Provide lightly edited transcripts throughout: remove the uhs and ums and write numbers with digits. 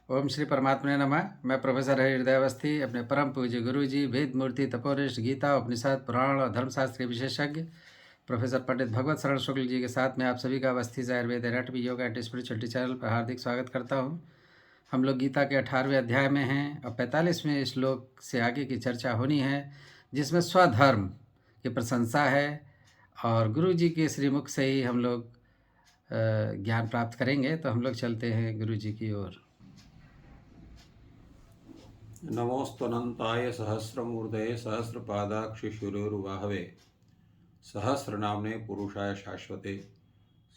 ओम श्री परमात्मने नमः। मैं प्रोफेसर हृदय अवस्थी अपने परम पूज्य गुरु जी वेद मूर्ति तपोनिष्ठ गीता उपनिषद पुराण और धर्मशास्त्र के विशेषज्ञ प्रोफेसर पंडित भगवत शरण शुक्ल जी के साथ में आप सभी का अवस्थी से Ayurveda anatomy yoga and spirituality channel पर हार्दिक स्वागत करता हूँ। हम लोग गीता के 18वें अध्याय में हैं और 45वें श्लोक से आगे की चर्चा होनी है, जिसमें स्वधर्म की प्रशंसा है और गुरु जी के श्रीमुख से ही हम लोग ज्ञान प्राप्त करेंगे। तो हम लोग चलते हैं गुरु जी की ओर। नमोस्तनंताय सहस्रमूर्धये सहस्रपादाक्षिशिरोरुबाहवे सहस्रनाम्ने पुरुषाय शाश्वते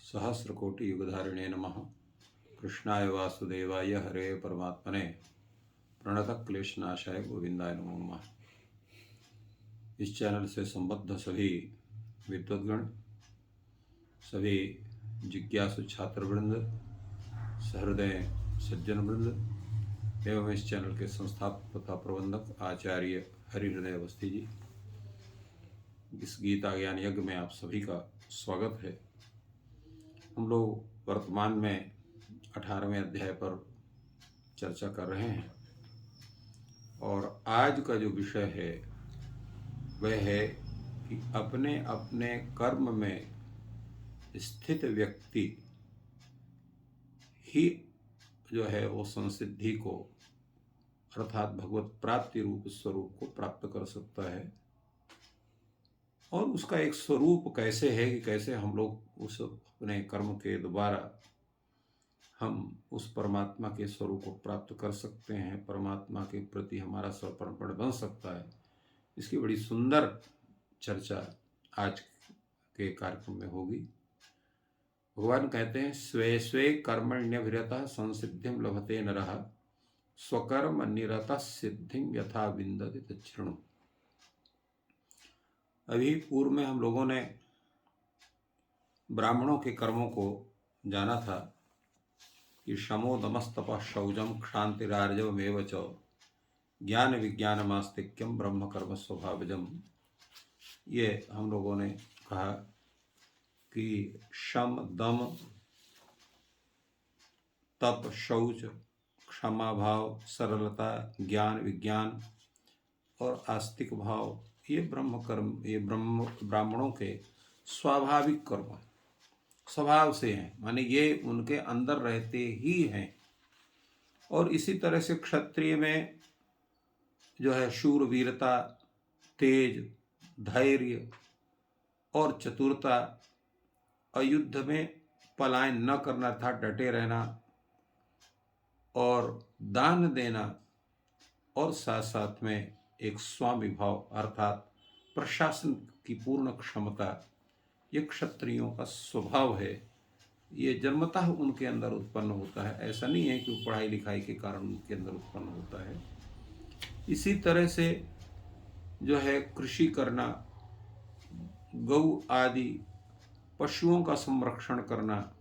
सहस्रकोटियुगधारिणे नमः। कृष्णाय वासुदेवाय हरे परमात्मने प्रणतक्लेशनाशाय गोविंदाय नमो नमः। इस चैनल से संबद्ध सभी विद्वद्गण, सभी जिज्ञासु छात्रवृंद, सहृदय सज्जन वृंद एवं इस चैनल के संस्थापक तथा प्रबंधक आचार्य हरिहृदय अवस्थी जी, इस गीता ज्ञान यज्ञ में आप सभी का स्वागत है। हम लोग वर्तमान में 18वें अध्याय पर चर्चा कर रहे हैं और आज का जो विषय है वह है कि अपने अपने कर्म में स्थित व्यक्ति ही जो है वो संसिद्धि को अर्थात भगवत प्राप्ति रूप स्वरूप को प्राप्त कर सकता है। और उसका एक स्वरूप कैसे है कि कैसे हम लोग उस अपने कर्म के द्वारा हम उस परमात्मा के स्वरूप को प्राप्त कर सकते हैं, परमात्मा के प्रति हमारा समर्पण बन सकता है, इसकी बड़ी सुंदर चर्चा आज के कार्यक्रम में होगी। भगवान कहते हैं स्वे स्वे कर्मण्यभिरतः संसिद्धिं लभते नरः स्वकर्म निरतः सिद्धिं यथा विन्दति तच्छृणु। अभी पूर्व में हम लोगों ने ब्राह्मणों के कर्मों को जाना था कि शमो दमस्तपः शौचम क्षांतिरार्जवमेव च ज्ञान विज्ञानमास्तिक्यम ब्रह्म कर्म स्वभावजम। ये हम लोगों ने कहा कि शम दम तप शौच क्षमा भाव सरलता ज्ञान विज्ञान और आस्तिक भाव ये ब्रह्म कर्म, ये ब्राह्मणों के स्वाभाविक कर्म स्वभाव से हैं, माने ये उनके अंदर रहते ही हैं। और इसी तरह से क्षत्रिय में जो है शूरवीरता, तेज, धैर्य और चतुरता, अयुद्ध में पलायन न करना था, डटे रहना और दान देना और साथ साथ में एक स्वामी भाव अर्थात प्रशासन की पूर्ण क्षमता, ये क्षत्रियों का स्वभाव है। ये जन्मतः उनके अंदर उत्पन्न होता है, ऐसा नहीं है कि वो पढ़ाई लिखाई के कारण उनके अंदर उत्पन्न होता है। इसी तरह से जो है कृषि करना, गौ आदि पशुओं का संरक्षण करना,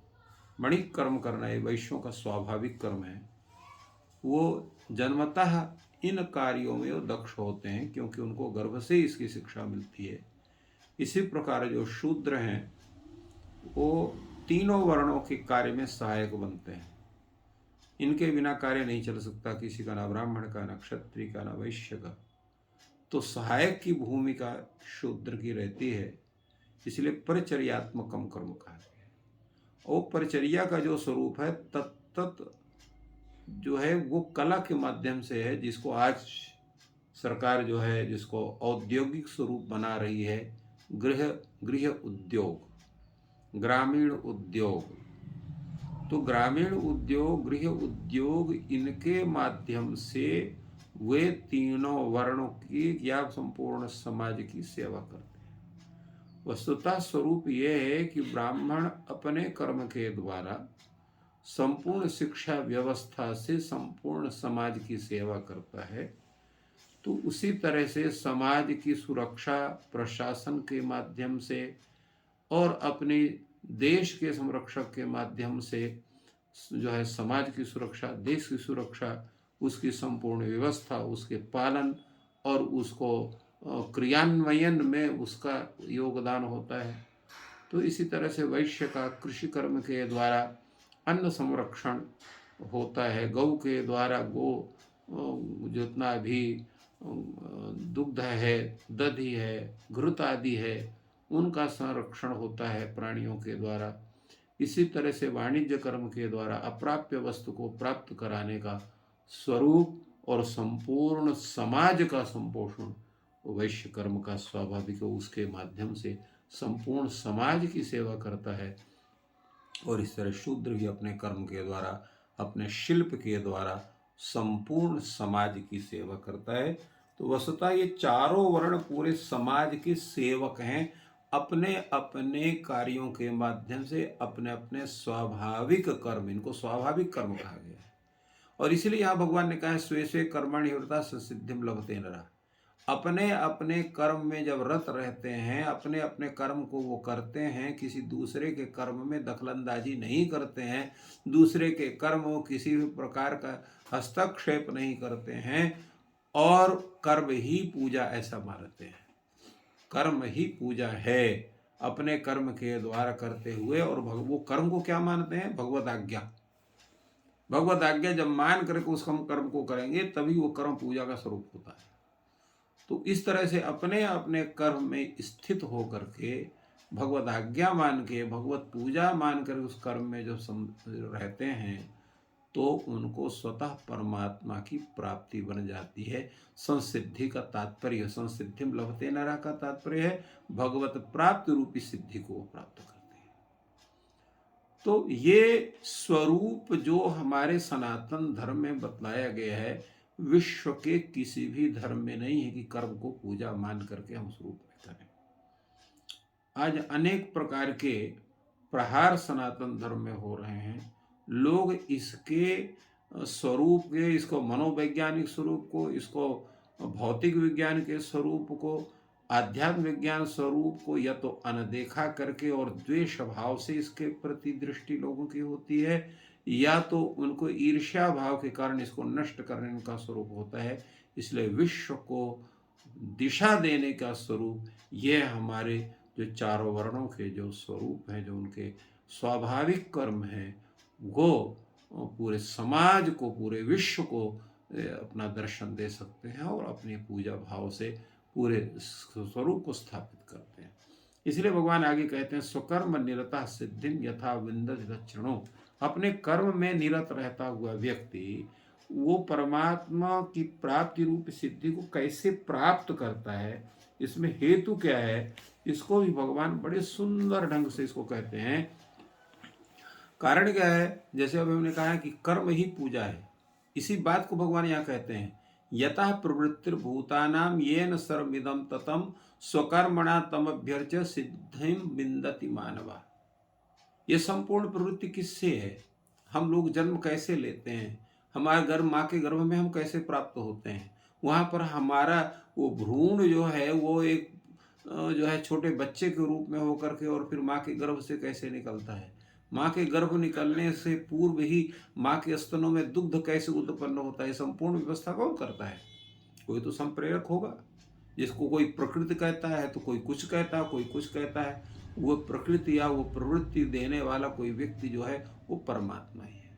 मणिक कर्म करना, ये वैश्यों का स्वाभाविक कर्म है। वो जन्मतः इन कार्यों में वो दक्ष होते हैं क्योंकि उनको गर्भ से इसकी शिक्षा मिलती है। इसी प्रकार जो शूद्र हैं वो तीनों वर्णों के कार्य में सहायक बनते हैं। इनके बिना कार्य नहीं चल सकता, किसी का, ना ब्राह्मण का, ना क्षत्रिय का, ना वैश्य का। तो सहायक की भूमिका शूद्र की रहती है, इसलिए परिचर्यात्मकम कर्म कहा गया है। और परिचर्या का जो स्वरूप है तत्त जो है वो कला के माध्यम से है, जिसको आज सरकार जो है जिसको औद्योगिक स्वरूप बना रही है, गृह उद्योग, ग्रामीण उद्योग। तो ग्रामीण उद्योग, गृह उद्योग, इनके माध्यम से वे तीनों वर्णों की या संपूर्ण समाज की सेवा करते हैं। वस्तुतः स्वरूप यह है कि ब्राह्मण अपने कर्म के द्वारा संपूर्ण शिक्षा व्यवस्था से संपूर्ण समाज की सेवा करता है। तो उसी तरह से समाज की सुरक्षा प्रशासन के माध्यम से और अपने देश के संरक्षक के माध्यम से जो है समाज की सुरक्षा, देश की सुरक्षा, उसकी संपूर्ण व्यवस्था, उसके पालन और उसको क्रियान्वयन में उसका योगदान होता है। तो इसी तरह से वैश्य का कृषि कर्म के द्वारा अन्न संरक्षण होता है, गौ के द्वारा जितना भी दुग्ध है, दधि है, घृत आदि है, उनका संरक्षण होता है प्राणियों के द्वारा। इसी तरह से वाणिज्य कर्म के द्वारा अप्राप्य वस्तु को प्राप्त कराने का स्वरूप और संपूर्ण समाज का संपोषण वैश्य कर्म का स्वाभाविक है। उसके माध्यम से संपूर्ण समाज की सेवा करता है। और इस तरह शूद्र भी अपने कर्म के द्वारा, अपने शिल्प के द्वारा संपूर्ण समाज की सेवा करता है। तो वस्तुतः ये चारों वर्ण पूरे समाज के सेवक हैं, अपने अपने कार्यों के माध्यम से अपने अपने स्वाभाविक कर्म, इनको स्वाभाविक कर्म कहा गया है। और इसलिए यहाँ भगवान ने कहा है स्वे स्वे कर्मणि निरता संसिद्धिम लभते नरः। अपने अपने कर्म में जब रत रहते हैं, अपने अपने कर्म को वो करते हैं, किसी दूसरे के कर्म में दखलंदाजी नहीं करते हैं, दूसरे के कर्म को किसी भी प्रकार का हस्तक्षेप नहीं करते हैं, और कर्म ही पूजा ऐसा मानते हैं। कर्म ही पूजा है, अपने कर्म के द्वारा करते हुए। और वो कर्म को क्या मानते हैं? भगवत आज्ञा। भगवत आज्ञा जब मान करके उस कर्म को करेंगे तभी वो कर्म पूजा का स्वरूप होता है। तो इस तरह से अपने अपने कर्म में स्थित होकर के भगवत आज्ञा मान के, भगवत पूजा मान कर उस कर्म में जो रहते हैं, तो उनको स्वतः परमात्मा की प्राप्ति बन जाती है। संसिद्धि का तात्पर्य, संसिद्धिम लभते नरः का तात्पर्य है भगवत प्राप्ति रूपी सिद्धि को प्राप्त करते हैं। तो ये स्वरूप जो हमारे सनातन धर्म में बतलाया गया है, विश्व के किसी भी धर्म में नहीं है कि कर्म को पूजा मान करके हम उस रूप में करें। आज अनेक प्रकार के प्रहार सनातन धर्म में हो रहे हैं। लोग इसके स्वरूप के, इसको मनोवैज्ञानिक स्वरूप को, इसको भौतिक विज्ञान के स्वरूप को, आध्यात्म विज्ञान स्वरूप को या तो अनदेखा करके और द्वेष भाव से इसके प्रति दृष्टि लोगों की होती है, या तो उनको ईर्ष्या भाव के कारण इसको नष्ट करने का स्वरूप होता है। इसलिए विश्व को दिशा देने का स्वरूप ये हमारे जो चारों वर्णों के जो स्वरूप हैं, जो उनके स्वाभाविक कर्म हैं, वो पूरे समाज को, पूरे विश्व को अपना दर्शन दे सकते हैं और अपनी पूजा भाव से पूरे स्वरूप को स्थापित करते हैं। इसलिए भगवान आगे कहते हैं स्वकर्म निरता सिद्धिम यथा विंदति दक्षिणो। अपने कर्म में निरत रहता हुआ व्यक्ति वो परमात्मा की प्राप्ति रूप सिद्धि को कैसे प्राप्त करता है, इसमें हेतु क्या है, इसको भी भगवान बड़े सुंदर ढंग से इसको कहते हैं। कारण क्या है? जैसे अभी हमने कहा है कि कर्म ही पूजा है, इसी बात को भगवान यहाँ कहते हैं यतः प्रवृत्तिर्भूतानां येन सर्वमिदं ततं स्वकर्मणा तमभ्यर्च्य सिद्धिं विन्दति मानवा। ये संपूर्ण प्रवृत्ति किससे है? हम लोग जन्म कैसे लेते हैं, हमारे गर्भ, माँ के गर्भ में हम कैसे प्राप्त होते हैं, वहाँ पर हमारा वो भ्रूण जो है वो एक जो है छोटे बच्चे के रूप में होकर के और फिर माँ के गर्भ से कैसे निकलता है, माँ के गर्भ निकलने से पूर्व ही माँ के स्तनों में दुग्ध कैसे उत्पन्न होता है, संपूर्ण व्यवस्था कौन करता है? कोई तो संप्रेरक होगा, जिसको कोई प्रकृति कहता है तो कोई कुछ कहता है, कोई कुछ कहता है। वो प्रकृति या वो प्रवृत्ति देने वाला कोई व्यक्ति जो है वो परमात्मा ही है।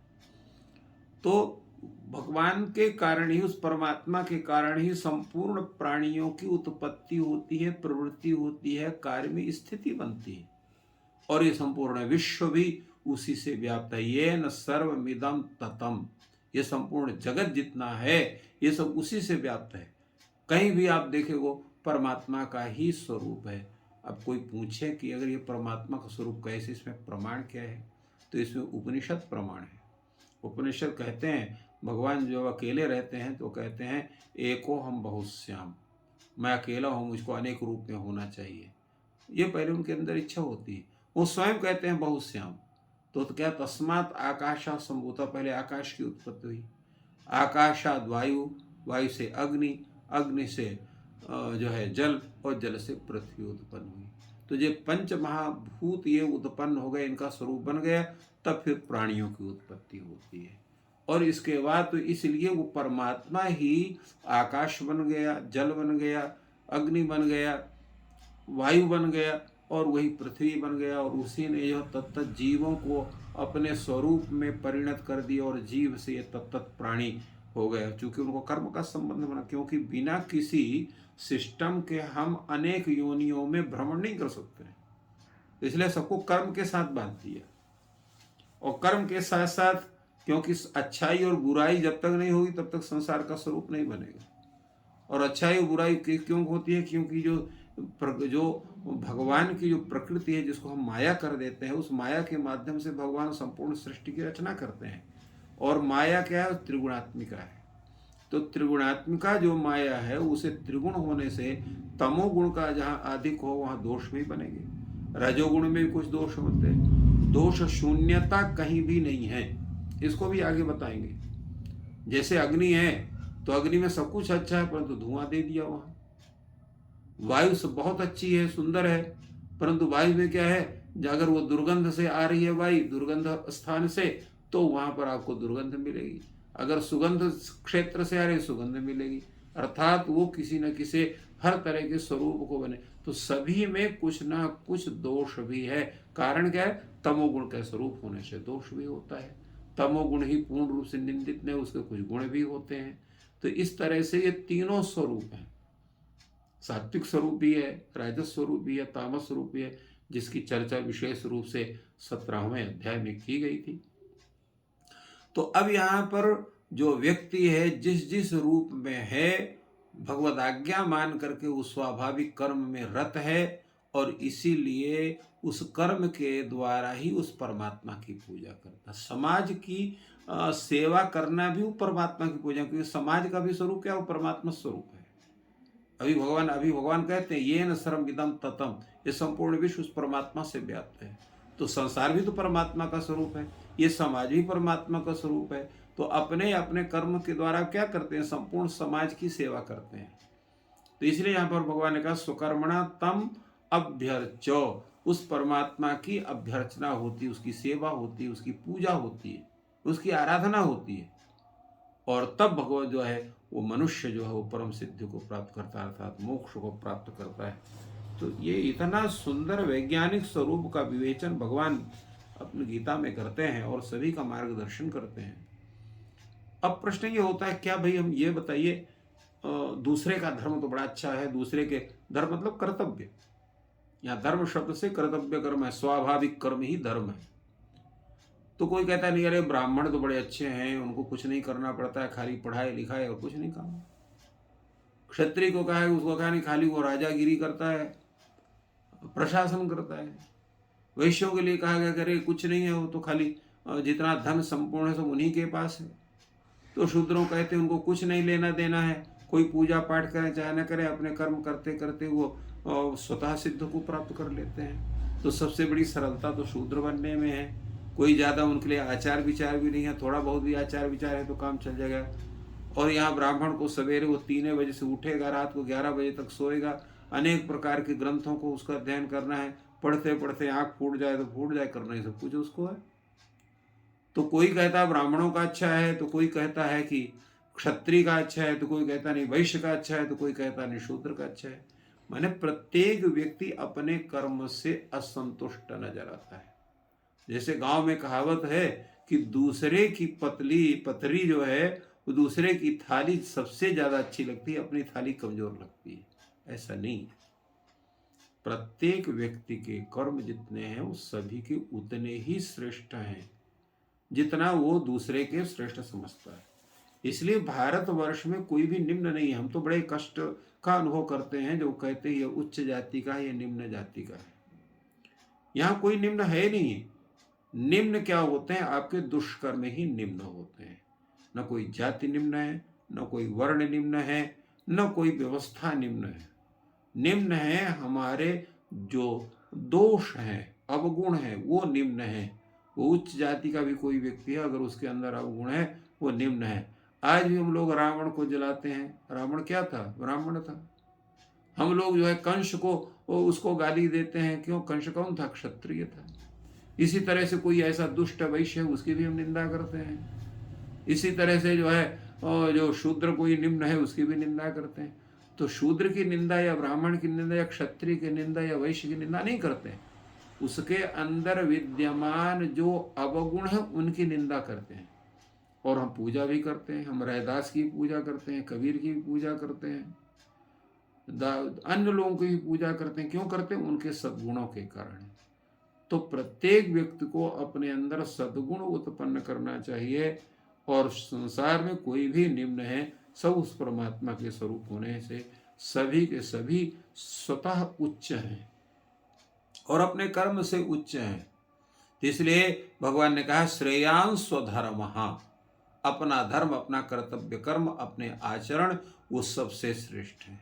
तो भगवान के कारण ही, उस परमात्मा के कारण ही संपूर्ण प्राणियों की उत्पत्ति होती है, प्रवृत्ति होती है, कार्य में स्थिति बनती है, और ये संपूर्ण विश्व भी उसी से व्याप्त है। ये न सर्वमिदं ततं, ये संपूर्ण जगत जितना है ये सब उसी से व्याप्त है। कहीं भी आप देखेगो परमात्मा का ही स्वरूप है। अब कोई पूछे कि अगर ये परमात्मा का स्वरूप कैसे, इसमें प्रमाण क्या है, तो इसमें उपनिषद प्रमाण है। उपनिषद कहते हैं भगवान जो अकेले रहते हैं तो कहते हैं एको हम बहुश्याम, मैं अकेला हूँ, मुझको अनेक रूप में होना चाहिए। ये पहले उनके अंदर इच्छा होती है। वो स्वयं कहते हैं बहुश्याम। तो क्या तस्मात् आकाशा संभूता, पहले आकाश की उत्पत्ति हुई, आकाशाद वायु, वायु से अग्नि, अग्नि से जो है जल, और जल से पृथ्वी उत्पन्न हुई। तो ये पंच महाभूत ये उत्पन्न हो गए, इनका स्वरूप बन गया, तब फिर प्राणियों की उत्पत्ति होती है। और इसके बाद तो इसलिए वो परमात्मा ही आकाश बन गया, जल बन गया, अग्नि बन गया, वायु बन गया, और वही पृथ्वी बन गया, और उसी ने जो तत्त जीवों को अपने स्वरूप में परिणत कर दिया और जीव से ये तत्त प्राणी हो गया, क्योंकि उनको कर्म का संबंध बना। क्योंकि बिना किसी सिस्टम के हम अनेक योनियों में भ्रमण नहीं कर सकते, इसलिए सबको कर्म के साथ बांध दिया। और कर्म के साथ साथ, क्योंकि अच्छाई और बुराई जब तक नहीं होगी तब तक संसार का स्वरूप नहीं बनेगा। और अच्छाई और बुराई क्यों होती है? क्योंकि जो भगवान की जो प्रकृति है, जिसको हम माया कर देते हैं, उस माया के माध्यम से भगवान संपूर्ण सृष्टि की रचना करते हैं। और माया क्या है? त्रिगुणात्मिका है। तो त्रिगुणात्मिका जो माया है, उसे त्रिगुण होने से तमोगुण का जहाँ अधिक हो वहाँ दोष भी बनेंगे, रजोगुण में भी कुछ दोष होते हैं। दोष शून्यता कहीं भी नहीं है, इसको भी आगे बताएंगे। जैसे अग्नि है तो अग्नि में सब कुछ अच्छा है, परंतु धुआं दे दिया वहाँ। वायु सब बहुत अच्छी है, सुंदर है, परंतु वायु में क्या है? अगर वो दुर्गंध से आ रही है वायु, दुर्गंध स्थान से, तो वहां पर आपको दुर्गंध मिलेगी। अगर सुगंध क्षेत्र से आ रही, सुगंध मिलेगी। अर्थात वो किसी न किसी हर तरह के स्वरूप को बने। तो सभी में कुछ ना कुछ दोष भी है। कारण क्या है? तमोगुण के स्वरूप होने से दोष भी होता है। तमोगुण ही पूर्ण रूप से निंदित नहीं, उसके कुछ गुण भी होते हैं। तो इस तरह से ये तीनों स्वरूप हैं। सात्विक स्वरूप भी है, राजस स्वरूप भी है, तामस स्वरूप भी है, जिसकी चर्चा विशेष रूप से 17वें अध्याय में की गई थी। तो अब यहाँ पर जो व्यक्ति है, जिस जिस रूप में है, भगवद आज्ञा मान करके उस स्वाभाविक कर्म में रत है, और इसीलिए उस कर्म के द्वारा ही उस परमात्मा की पूजा करता। समाज की सेवा करना भी वो परमात्मा की पूजा, क्योंकि समाज का भी स्वरूप क्या? वो परमात्मा स्वरूप है। अभी भगवान कहते हैं ये न सर्वम इदं ततम, ये संपूर्ण विश्व उस परमात्मा से व्याप्त है। तो संसार भी तो परमात्मा का स्वरूप है, ये समाज भी परमात्मा का स्वरूप है। तो अपने अपने कर्म के द्वारा क्या करते हैं? संपूर्ण समाज की सेवा करते हैं। तो इसलिए यहाँ पर भगवान ने कहा स्वकर्मणा तम अभ्यर्चो, उस परमात्मा की अभ्यर्चना होती है, उसकी सेवा होती है, उसकी पूजा होती है, उसकी आराधना होती है। और तब भगवान जो है वो मनुष्य जो है वो परम सिद्धि को प्राप्त करता है, अर्थात मोक्ष को प्राप्त करता है। तो ये इतना सुंदर वैज्ञानिक स्वरूप का विवेचन भगवान अपनी गीता में करते हैं और सभी का मार्गदर्शन करते हैं। अब प्रश्न ये होता है, क्या भाई हम ये बताइए, दूसरे का धर्म तो बड़ा अच्छा है, दूसरे के धर्म मतलब कर्तव्य, यहाँ धर्म शब्द से कर्तव्य कर्म है, स्वाभाविक कर्म ही धर्म है। तो कोई कहता नहीं अरे ब्राह्मण तो बड़े अच्छे हैं, उनको कुछ नहीं करना पड़ता है, खाली पढ़ाई लिखाई और कुछ नहीं काम। क्षत्रिय को कहा है, उसको कहा नहीं, खाली वो राजागिरी करता है, प्रशासन करता है। वैश्यों के लिए कहा गया करे कुछ नहीं है, वो तो खाली जितना धन संपूर्ण है सब उन्हीं के पास है। तो शूद्रों कहते हैं उनको कुछ नहीं लेना देना है, कोई पूजा पाठ करे चाहे न करे, अपने कर्म करते करते वो स्वतः सिद्ध को प्राप्त कर लेते हैं। तो सबसे बड़ी सरलता तो शूद्र बनने में है। कोई ज़्यादा उनके लिए आचार विचार भी नहीं है, थोड़ा बहुत भी आचार विचार है तो काम चल जाएगा। और यहाँ ब्राह्मण को सवेरे वो 3 बजे से उठेगा, रात को 11 बजे तक सोएगा, अनेक प्रकार के ग्रंथों को उसका अध्ययन करना है, पढ़ते पढ़ते आँख फूट जाए तो फूट जाए, करना ही सब कुछ उसको है। तो कोई कहता है ब्राह्मणों का अच्छा है, तो कोई कहता है कि क्षत्रिय का अच्छा है, तो कोई कहता नहीं वैश्य का अच्छा है, तो कोई कहता नहीं शूद्र का अच्छा है। माने प्रत्येक व्यक्ति अपने कर्म से असंतुष्ट नजर आता है। जैसे गांव में कहावत है कि दूसरे की पतरी जो है वो दूसरे की थाली सबसे ज्यादा अच्छी लगती है, अपनी थाली कमजोर लगती है। ऐसा नहीं, प्रत्येक व्यक्ति के कर्म जितने हैं वो सभी के उतने ही श्रेष्ठ हैं जितना वो दूसरे के श्रेष्ठ समझता है। इसलिए भारतवर्ष में कोई भी निम्न नहीं है। हम तो बड़े कष्ट का अनुभव करते हैं जो कहते हैं ये उच्च जाति का है, ये निम्न जाति का है। यहाँ कोई निम्न है नहीं। निम्न क्या होते हैं? आपके दुष्कर्म ही निम्न होते हैं। न कोई जाति निम्न है, न कोई वर्ण निम्न है, न कोई व्यवस्था निम्न है। निम्न है हमारे जो दोष हैं, अवगुण है, वो निम्न है। वो उच्च जाति का भी कोई व्यक्ति है, अगर उसके अंदर अवगुण है वो निम्न है। आज भी हम लोग रावण को जलाते हैं। रावण क्या था? ब्राह्मण था। हम लोग जो है कंस को उसको गाली देते हैं। क्यों? कंस कौन था? क्षत्रिय था। इसी तरह से कोई ऐसा दुष्ट वैश्य है उसकी भी हम निंदा करते हैं। इसी तरह से जो है जो शूद्र कोई निम्न है उसकी भी निंदा करते हैं। तो शूद्र की निंदा या ब्राह्मण की निंदा या क्षत्रिय की निंदा या वैश्य की निंदा नहीं करते हैं। उसके अंदर विद्यमान जो अवगुण है उनकी निंदा करते हैं। और हम पूजा भी करते हैं, हम रैदास की पूजा करते हैं, कबीर की भी पूजा करते हैं, अन्य लोगों की भी पूजा करते हैं। क्यों करते हैं? उनके सद्गुणों के कारण। तो प्रत्येक व्यक्ति को अपने अंदर सद्गुण उत्पन्न करना चाहिए। और संसार में कोई भी निम्न है, सब उस परमात्मा के स्वरूप होने से सभी के सभी स्वतः उच्च हैं और अपने कर्म से उच्च हैं। इसलिए भगवान ने कहा श्रेयान स्वधर्म, अपना धर्म, अपना कर्तव्य कर्म, अपने आचरण वो सबसे श्रेष्ठ है।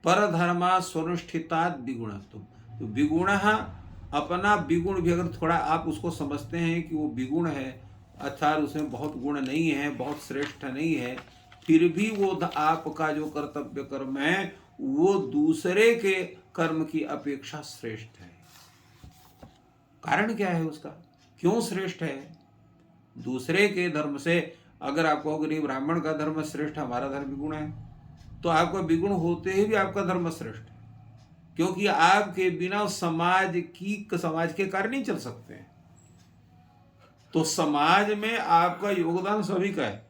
परधर्मा स्वनुष्ठितात् विगुणत्वम्, तो विगुण, अपना विगुण भी अगर थोड़ा आप उसको समझते हैं कि वो विगुण है अर्थात उसमें बहुत गुण नहीं है, बहुत श्रेष्ठ नहीं है, फिर भी वो आपका जो कर्तव्य कर्म है वो दूसरे के कर्म की अपेक्षा श्रेष्ठ है। कारण क्या है उसका? क्यों श्रेष्ठ है? दूसरे के धर्म से अगर आप कहोगे ब्राह्मण का धर्म श्रेष्ठ, हमारा धर्म विगुण है, तो आपका विगुण होते ही भी आपका धर्म श्रेष्ठ है, क्योंकि आपके बिना समाज के कार्य नहीं चल सकते हैं। तो समाज में आपका योगदान सभी का है।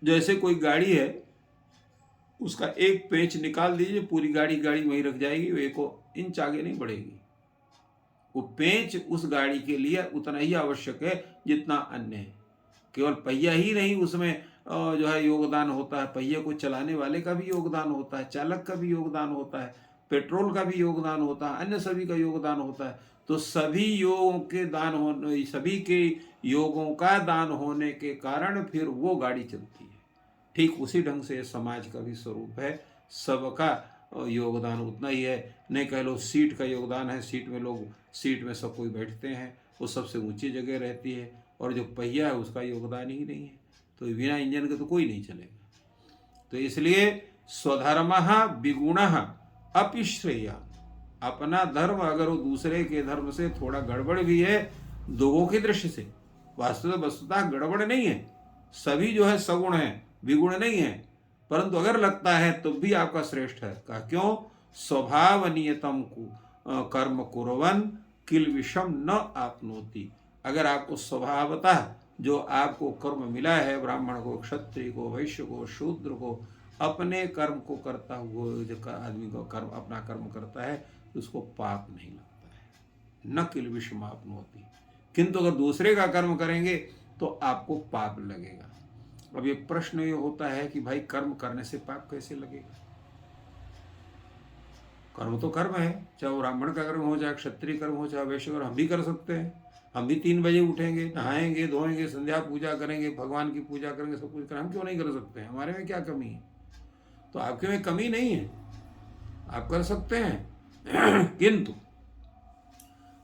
जैसे कोई गाड़ी है, उसका एक पेंच निकाल दीजिए, पूरी गाड़ी वहीं रख जाएगी, वो 1 इंच आगे नहीं बढ़ेगी। वो पेंच उस गाड़ी के लिए उतना ही आवश्यक है जितना अन्य है। केवल पहिया ही नहीं उसमें जो है योगदान होता है, पहिए को चलाने वाले का भी योगदान होता है, चालक का भी योगदान होता है, पेट्रोल का भी योगदान होता है, अन्य सभी का योगदान होता है। तो सभी योगों के दान होने, सभी के योगों का दान होने के कारण फिर वो गाड़ी चलती है। ठीक उसी ढंग से समाज का भी स्वरूप है, सबका योगदान उतना ही है। नहीं कह लो सीट का योगदान है, सीट में सब कोई बैठते हैं, वो सबसे ऊंची जगह रहती है, और जो पहिया है उसका योगदान ही नहीं है, तो बिना इंजन के तो कोई नहीं चलेगा। तो इसलिए स्वधर्मः विगुणः अपि श्रेया, अपना धर्म अगर वो दूसरे के धर्म से थोड़ा गड़बड़ भी है लोगों की दृष्टि से, वस्तुतः गड़बड़ नहीं है, सभी जो है सगुण है, विगुण नहीं है, परंतु अगर लगता है तो भी आपका श्रेष्ठ है। कहा क्यों? स्वभाव नियतम कर्म कुर्वन् किल विषम न आपनोति। अगर आपको स्वभावतः जो आपको कर्म मिला है, ब्राह्मण को, क्षत्रिय को, वैश्य को, शूद्र को, अपने कर्म को करता हुआ जो आदमी को कर्म अपना कर्म करता है उसको पाप नहीं लगता है, न किल विषम आपनोति। किंतु अगर दूसरे का कर्म करेंगे तो आपको पाप लगेगा। अब ये प्रश्न ये होता है कि भाई कर्म करने से पाप कैसे लगेगा? कर्म तो कर्म है, चाहे वो ब्राह्मण का कर्म हो, चाहे क्षत्रिय कर्म हो, चाहे वैश्य कर्म, हम भी कर सकते हैं। हम भी 3 बजे उठेंगे, नहाएंगे, धोएंगे, संध्या पूजा करेंगे, भगवान की पूजा करेंगे, सब कुछ करें। हम क्यों नहीं कर सकते हैं? हमारे में क्या कमी है? तो आपके में कमी नहीं है, आप कर सकते हैं। किंतु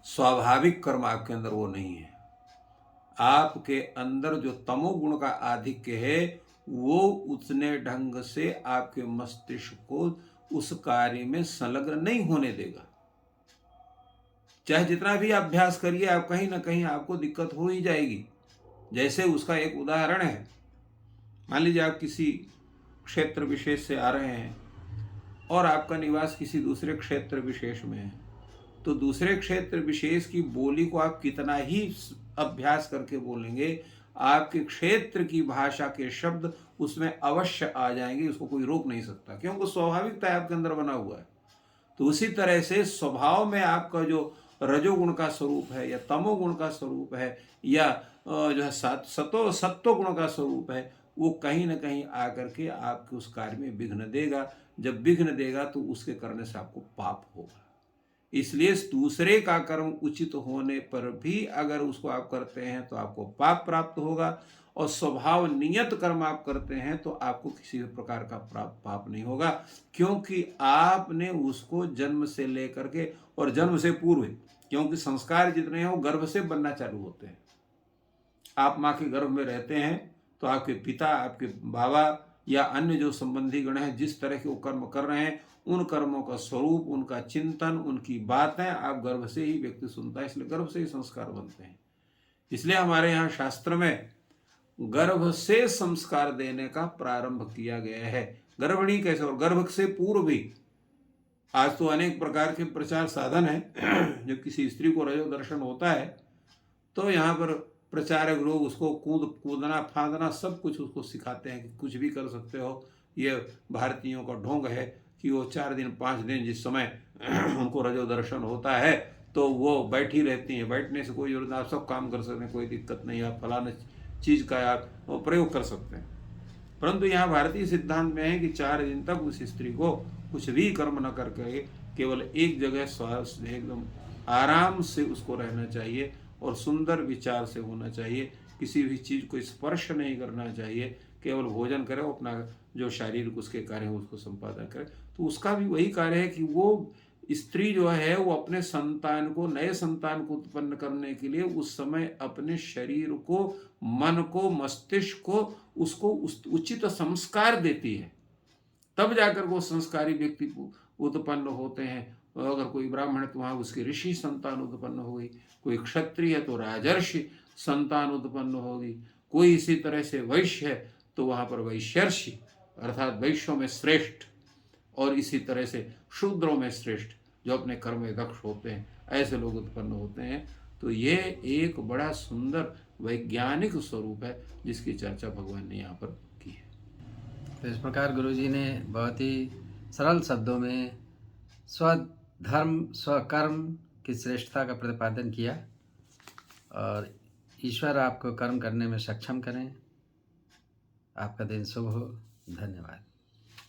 स्वाभाविक कर्म आपके अंदर वो नहीं है। आपके अंदर जो तमोगुण का आधिक्य है वो उतने ढंग से आपके मस्तिष्क को उस कार्य में संलग्न नहीं होने देगा। चाहे जितना भी अभ्यास करिए, आप कहीं ना कहीं आपको दिक्कत हो ही जाएगी। जैसे उसका एक उदाहरण है, मान लीजिए आप किसी क्षेत्र विशेष से आ रहे हैं और आपका निवास किसी दूसरे क्षेत्र विशेष में है, तो दूसरे क्षेत्र विशेष की बोली को आप कितना ही अभ्यास करके बोलेंगे, आपके क्षेत्र की भाषा के शब्द उसमें अवश्य आ जाएंगे, उसको कोई रोक नहीं सकता, क्योंकि स्वाभाविकता आपके अंदर बना हुआ है। तो उसी तरह से स्वभाव में आपका जो रजोगुण का स्वरूप है या तमोगुण का स्वरूप है या जो है सत्व गुण का स्वरूप है, वो कहीं ना कहीं आकर के आपके उस कार्य में विघ्न देगा। जब विघ्न देगा तो उसके करने से आपको पाप होगा। इसलिए दूसरे का कर्म उचित होने पर भी अगर उसको आप करते हैं तो आपको पाप प्राप्त होगा, और स्वभाव नियत कर्म आप करते हैं तो आपको किसी भी प्रकार का पाप नहीं होगा, क्योंकि आपने उसको जन्म से लेकर के और जन्म से पूर्व, क्योंकि संस्कार जितने हैं वो गर्भ से बनना चालू होते हैं। आप माँ के गर्भ में रहते हैं तो आपके पिता, आपके बाबा या अन्य जो संबंधी गण हैं, जिस तरह के वो कर्म कर रहे हैं, उन कर्मों का स्वरूप, उनका चिंतन, उनकी बातें आप गर्भ से ही व्यक्ति सुनता है, इसलिए गर्भ से ही संस्कार बनते हैं। इसलिए हमारे यहाँ शास्त्र में गर्भ से संस्कार देने का प्रारंभ किया गया है। गर्भणी कैसे? और गर्भ से पूर्व भी आज तो अनेक प्रकार के प्रचार साधन हैं। जब किसी स्त्री को रजो दर्शन होता है तो यहाँ पर प्रचारक लोग उसको कूदना फांदना सब कुछ उसको सिखाते हैं कि कुछ भी कर सकते हो। ये भारतीयों का ढोंग है कि वो 4 दिन 5 दिन जिस समय उनको रजो दर्शन होता है तो वो बैठी रहती हैं। बैठने से कोई जरूरत नहीं, आप सब काम कर सकते हैं, कोई दिक्कत नहीं, आप फलाने चीज़ का आप वो प्रयोग कर सकते हैं। परंतु यहाँ भारतीय सिद्धांत में है कि 4 दिन तक उस स्त्री को कुछ भी कर्म न करके केवल एक जगह श्वास एकदम आराम से उसको रहना चाहिए और सुंदर विचार से होना चाहिए। किसी भी चीज़ को स्पर्श नहीं करना चाहिए, केवल भोजन करे, वो अपना जो शारीरिक उसके कार्य है उसको संपादन करे। तो उसका भी वही कार्य है कि वो स्त्री जो है वो अपने संतान को, नए संतान को उत्पन्न करने के लिए उस समय अपने शरीर को, मन को, मस्तिष्क को उसको उचित संस्कार देती है। तब जाकर वो संस्कारी व्यक्ति उत्पन्न होते हैं। अगर कोई ब्राह्मण है तो वहाँ उसकी ऋषि संतान उत्पन्न होगी, कोई क्षत्रिय है तो राजर्षि संतान उत्पन्न होगी, कोई इसी तरह से वैश्य है तो वहाँ पर वैश्यर्षि अर्थात वैश्यों में श्रेष्ठ, और इसी तरह से शूद्रों में श्रेष्ठ जो अपने कर्म में दक्ष होते हैं, ऐसे लोग उत्पन्न होते हैं। तो ये एक बड़ा सुंदर वैज्ञानिक स्वरूप है जिसकी चर्चा भगवान ने यहाँ पर की है। तो इस प्रकार गुरुजी ने बहुत ही सरल शब्दों में स्वधर्म स्वकर्म की श्रेष्ठता का प्रतिपादन किया और ईश्वर आपको कर्म करने में सक्षम करें। आपका दिन शुभ हो। धन्यवाद।